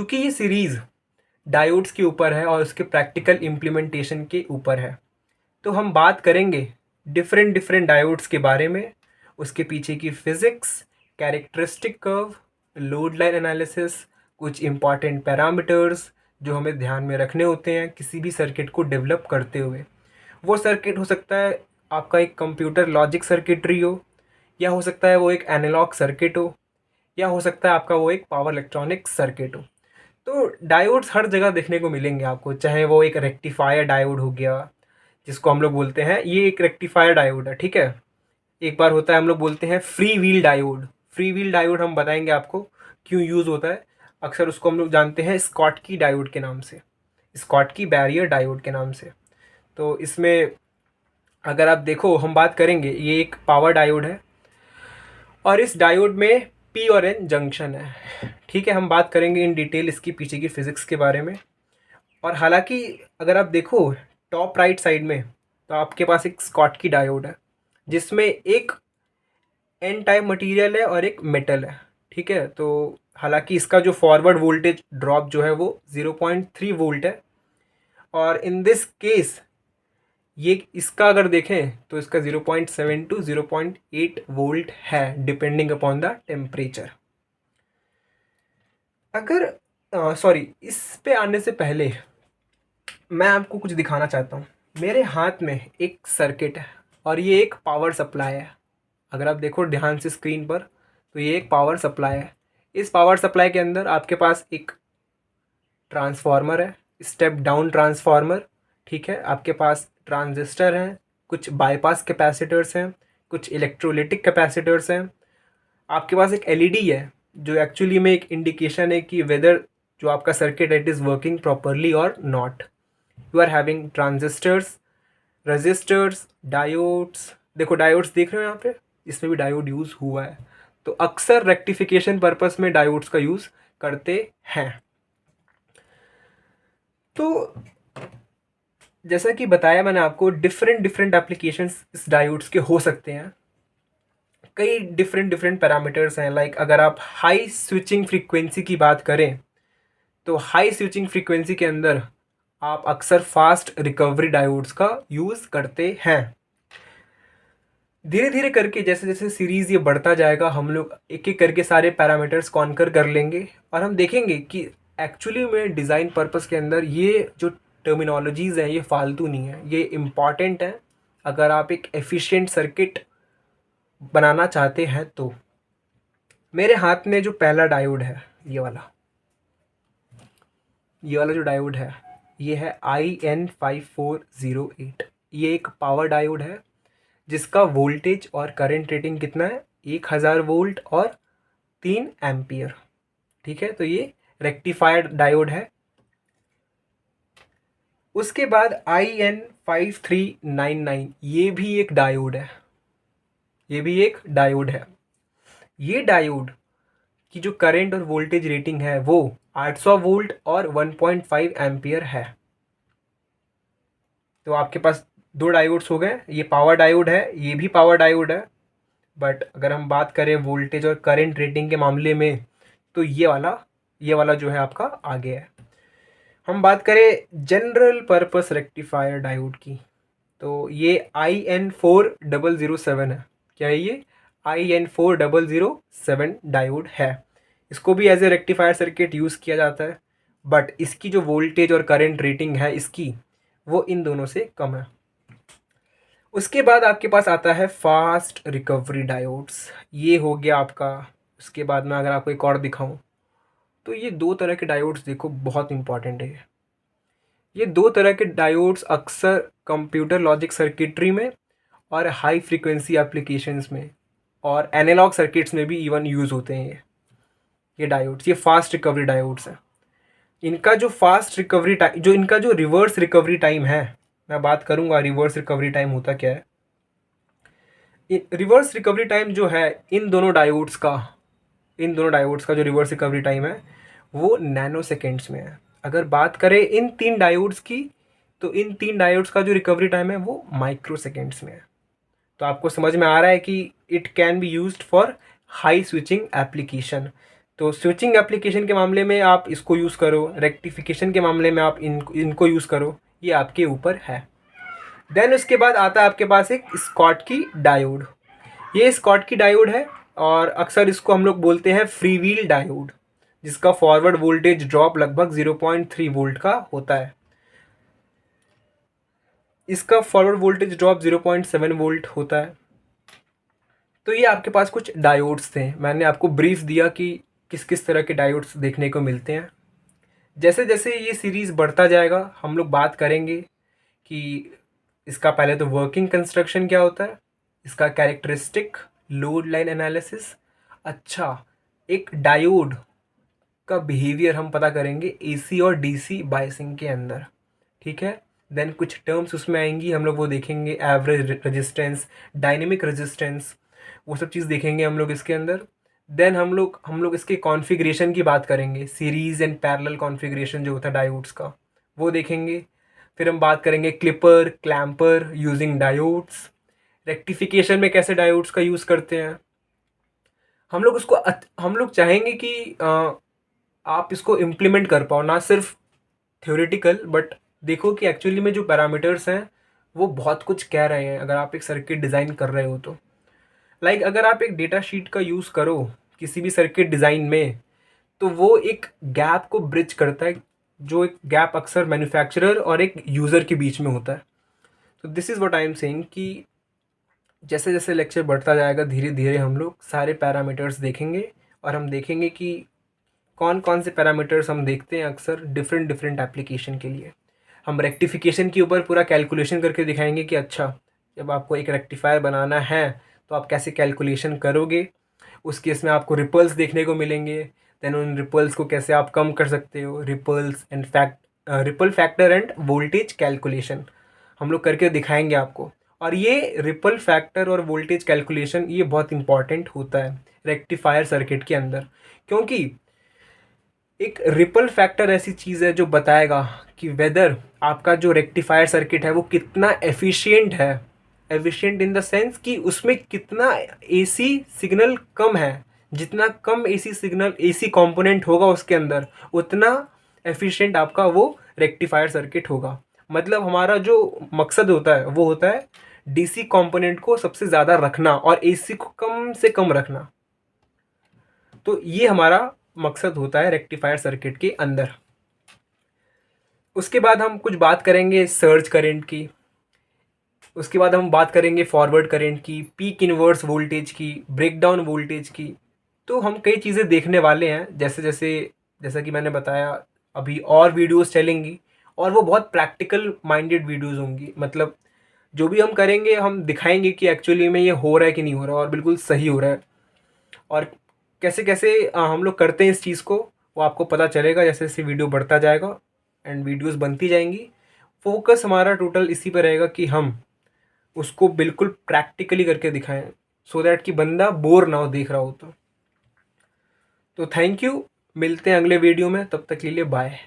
चूँकि ये series diodes के ऊपर है और उसके प्रैक्टिकल इम्प्लीमेंटेशन के ऊपर है, तो हम बात करेंगे डिफरेंट डिफरेंट डायोड्स के बारे में, उसके पीछे की physics, characteristic curve, load line analysis, कुछ इम्पॉर्टेंट पैरामीटर्स जो हमें ध्यान में रखने होते हैं किसी भी सर्किट को डेवलप करते हुए। वो सर्किट हो सकता है आपका एक कंप्यूटर लॉजिक सर्किटरी हो, या हो सकता है वो एक एनालॉग सर्किट हो, या हो सकता है आपका वो एक पावर इलेक्ट्रॉनिक सर्किट हो। तो डायोड्स हर जगह देखने को मिलेंगे आपको, चाहे वो एक रेक्टिफायर डायोड हो गया, जिसको हम लोग बोलते हैं ये एक रेक्टिफायर डायोड है, ठीक है। एक बार होता है हम लोग बोलते हैं free wheel diode. Free wheel diode हम बताएंगे आपको क्यों यूज़ होता है। अक्सर उसको हम लोग जानते हैं स्कॉटकी डायोड के नाम से, स्कॉटकी बैरियर डायोड के नाम से। तो इसमें अगर आप देखो, हम बात करेंगे, ये एक पावर डायोड है और इस डायोड में पी और एन जंक्शन है, ठीक है। हम बात करेंगे इन डिटेल इसकी पीछे की फिज़िक्स के बारे में। और हालांकि अगर आप देखो टॉप राइट साइड में, तो आपके पास एक स्कॉटकी डायोड है जिसमें एक एन टाइप मटेरियल है और एक मेटल है, ठीक है। तो हालांकि इसका जो फॉरवर्ड वोल्टेज ड्रॉप जो है वो 0.3 वोल्ट है, और इन दिस केस ये इसका अगर देखें तो इसका 0.7 टू 0.8 वोल्ट है, डिपेंडिंग अपॉन द टेम्परेचर। अगर सॉरी, इस पे आने से पहले मैं आपको कुछ दिखाना चाहता हूँ। मेरे हाथ में एक सर्किट है और ये एक पावर सप्लाई है। अगर आप देखो ध्यान से स्क्रीन पर, तो ये एक पावर सप्लाई है। इस पावर सप्लाई के अंदर आपके पास एक ट्रांसफार्मर है, स्टेप डाउन ट्रांसफार्मर, ठीक है। आपके पास ट्रांजिस्टर हैं, कुछ बाईपास कैपेसिटर्स हैं, कुछ इलेक्ट्रोलिटिक कैपेसिटर्स हैं। आपके पास एक एलईडी है जो एक्चुअली में एक इंडिकेशन है कि वेदर जो आपका circuit it is working properly और not. You are having transistors, resistors, diodes. देखो डायोड्स देख रहे हो यहाँ पे, इसमें भी डायोड यूज़ हुआ है। तो अक्सर रेक्टिफिकेशन पर्पस में डायोड्स का यूज़ करते हैं। तो जैसा कि बताया मैंने आपको, डिफरेंट डिफरेंट एप्लीकेशंस इस डायोड्स के हो सकते हैं। कई डिफरेंट डिफरेंट पैरामीटर्स हैं। लाइक अगर आप हाई स्विचिंग फ्रीक्वेंसी की बात करें, तो हाई स्विचिंग फ्रीक्वेंसी के अंदर आप अक्सर फास्ट रिकवरी डायोड्स का यूज़ करते हैं। धीरे धीरे करके जैसे जैसे सीरीज़ ये बढ़ता जाएगा, हम लोग एक एक करके सारे पैरामीटर्स कॉन्कर कर लेंगे और हम देखेंगे कि एक्चुअली में डिज़ाइन पर्पस के अंदर ये जो टर्मिनोलॉजीज़ हैं ये फालतू नहीं है, ये इम्पॉर्टेंट है अगर आप एक एफिशिएंट सर्किट बनाना चाहते हैं तो। मेरे हाथ में जो पहला डायोड है, ये वाला जो डायोड है, ये है IN5408। ये एक पावर डायोड है जिसका वोल्टेज और करंट रेटिंग कितना है, 1000 वोल्ट और 3 एम्पियर, ठीक है। तो ये रेक्टिफायर्ड डायोड है। उसके बाद IN5399, ये भी एक डायोड है, ये भी एक डायोड है। ये डायोड की जो करंट और वोल्टेज रेटिंग है वो 800 वोल्ट और 1.5 एम्पियर है। तो आपके पास दो डायोड्स हो गए। ये पावर डायोड है, ये भी पावर डायोड है, बट अगर हम बात करें वोल्टेज और करंट रेटिंग के मामले में, तो ये वाला जो है आपका आगे है। हम बात करें जनरल पर्पस रेक्टिफायर डायोड की, तो ये IN4007 है। क्या है ये? IN4007 डायोड है। इसको भी as a rectifier circuit use किया जाता है, बट इसकी जो वोल्टेज और करंट रेटिंग है इसकी, वो इन दोनों से कम है। उसके बाद आपके पास आता है फास्ट रिकवरी डायोड्स, ये हो गया आपका। उसके बाद में अगर आपको एक और दिखाऊं, तो ये दो तरह के डायोड्स देखो, बहुत इंपॉर्टेंट है ये दो तरह के डायोड्स अक्सर कंप्यूटर लॉजिक सर्किटरी में और हाई फ्रीक्वेंसी एप्लीकेशंस में और एनालॉग सर्किट्स में भी इवन यूज़ होते हैं। ये डायोड्स, ये फास्ट रिकवरी डायोड्स हैं। इनका जो फास्ट रिकवरी टाइम, जो इनका जो रिवर्स रिकवरी टाइम है, मैं बात करूँगा रिवर्स रिकवरी टाइम होता क्या है। रिवर्स रिकवरी टाइम जो है इन दोनों डायोड्स का जो रिवर्स रिकवरी टाइम है वो नैनो सेकेंड्स में है। अगर बात करें इन तीन डायोड्स की, तो इन तीन डायोड्स का जो रिकवरी टाइम है वो माइक्रो सेकेंड्स में है। तो आपको समझ में आ रहा है कि it can be used for high switching application. तो स्विचिंग एप्लीकेशन के मामले में आप इसको यूज़ करो, रेक्टिफिकेशन के मामले में आप इनको यूज़ करो, ये आपके ऊपर है। देन उसके बाद आता है आपके पास एक स्कॉटकी डायोड। ये स्कॉटकी डायोड है और अक्सर इसको हम लोग बोलते हैं फ्री व्हील डायोड, जिसका फॉरवर्ड वोल्टेज ड्रॉप लगभग 0.3 वोल्ट का होता है। इसका फॉरवर्ड वोल्टेज ड्रॉप 0.7 वोल्ट होता है। तो ये आपके पास कुछ डायोड्स थे, मैंने आपको ब्रीफ दिया कि किस किस तरह के डायोड्स देखने को मिलते हैं। जैसे जैसे ये सीरीज़ बढ़ता जाएगा हम लोग बात करेंगे कि इसका पहले तो वर्किंग कंस्ट्रक्शन क्या होता है, इसका कैरेक्टरिस्टिक, लोड लाइन एनालिसिस। अच्छा, एक डायोड का बिहेवियर हम पता करेंगे एसी और डीसी बायसिंग के अंदर, ठीक है। देन कुछ टर्म्स उसमें आएंगी, हम लोग वो देखेंगे, एवरेज रेजिस्टेंस, डायनेमिक रेजिस्टेंस, वो सब चीज़ देखेंगे हम लोग इसके अंदर। देन हम लोग इसके कॉन्फ़िगरेशन की बात करेंगे, सीरीज़ एंड पैरेलल कॉन्फ़िगरेशन जो होता है डायोड्स का, वो देखेंगे। फिर हम बात करेंगे clipper, clamper using diodes, rectification में कैसे डायोड्स का यूज़ करते हैं। हम लोग चाहेंगे कि आप इसको इम्प्लीमेंट कर पाओ, ना सिर्फ थ्योरेटिकल, बट देखो कि एक्चुअली में जो पैरामीटर्स हैं वो बहुत कुछ कह रहे हैं अगर आप एक सर्किट डिज़ाइन कर रहे हो तो। अगर आप एक डेटा शीट का यूज़ करो किसी भी सर्किट डिज़ाइन में, तो वो एक गैप को ब्रिज करता है, जो एक गैप अक्सर मैन्युफैक्चरर और एक यूज़र के बीच में होता है। तो this is what I am saying कि जैसे जैसे लेक्चर बढ़ता जाएगा धीरे धीरे हम लोग सारे पैरामीटर्स देखेंगे, और हम देखेंगे कि कौन कौन से पैरामीटर्स हम देखते हैं अक्सर डिफरेंट डिफरेंट एप्लीकेशन के लिए। हम रेक्टिफिकेशन के ऊपर पूरा कैलकुलेशन करके दिखाएंगे कि अच्छा, जब आपको एक रेक्टिफायर बनाना है तो आप कैसे कैलकुलेशन करोगे। उस केस में आपको रिपल्स देखने को मिलेंगे, देन उन रिपल्स को कैसे आप कम कर सकते हो, ripple factor end voltage calculation हम लोग करके दिखाएंगे आपको। और ये रिपल फैक्टर और वोल्टेज कैलकुलेशन ये बहुत इंपॉर्टेंट होता है रेक्टिफायर सर्किट के अंदर, क्योंकि एक रिपल फैक्टर ऐसी चीज़ है जो बताएगा कि वेदर आपका जो रेक्टिफायर सर्किट है वो कितना एफिशिएंट है। एफिशिएंट इन द सेंस कि उसमें कितना एसी सिग्नल कम है, जितना कम एसी सिग्नल, एसी कंपोनेंट होगा उसके अंदर, उतना एफिशिएंट आपका वो रेक्टिफायर सर्किट होगा। मतलब हमारा जो मकसद होता है वो होता है डीसी कंपोनेंट को सबसे ज़्यादा रखना और एसी को कम से कम रखना। तो ये हमारा मकसद होता है रेक्टिफायर सर्किट के अंदर। उसके बाद हम कुछ बात करेंगे सर्ज करंट की, उसके बाद हम बात करेंगे फॉरवर्ड करंट की, पीक इनवर्स वोल्टेज की, ब्रेकडाउन वोल्टेज की। तो हम कई चीज़ें देखने वाले हैं, जैसा कि मैंने बताया, अभी और वीडियोस चलेंगी और वो बहुत प्रैक्टिकल माइंडेड वीडियोस होंगी। मतलब जो भी हम करेंगे हम दिखाएंगे कि एक्चुअली में ये हो रहा है कि नहीं हो रहा और बिल्कुल सही हो रहा है, और कैसे कैसे हम लोग करते हैं इस चीज़ को, वो आपको पता चलेगा जैसे जैसे वीडियो बढ़ता जाएगा एंड वीडियोस बनती जाएंगी। फोकस हमारा टोटल इसी पर रहेगा कि हम उसको बिल्कुल प्रैक्टिकली करके दिखाएं, सो दैट कि बंदा बोर ना हो देख रहा हो तो थैंक यू, मिलते हैं अगले वीडियो में, तब तक के लिए बाय।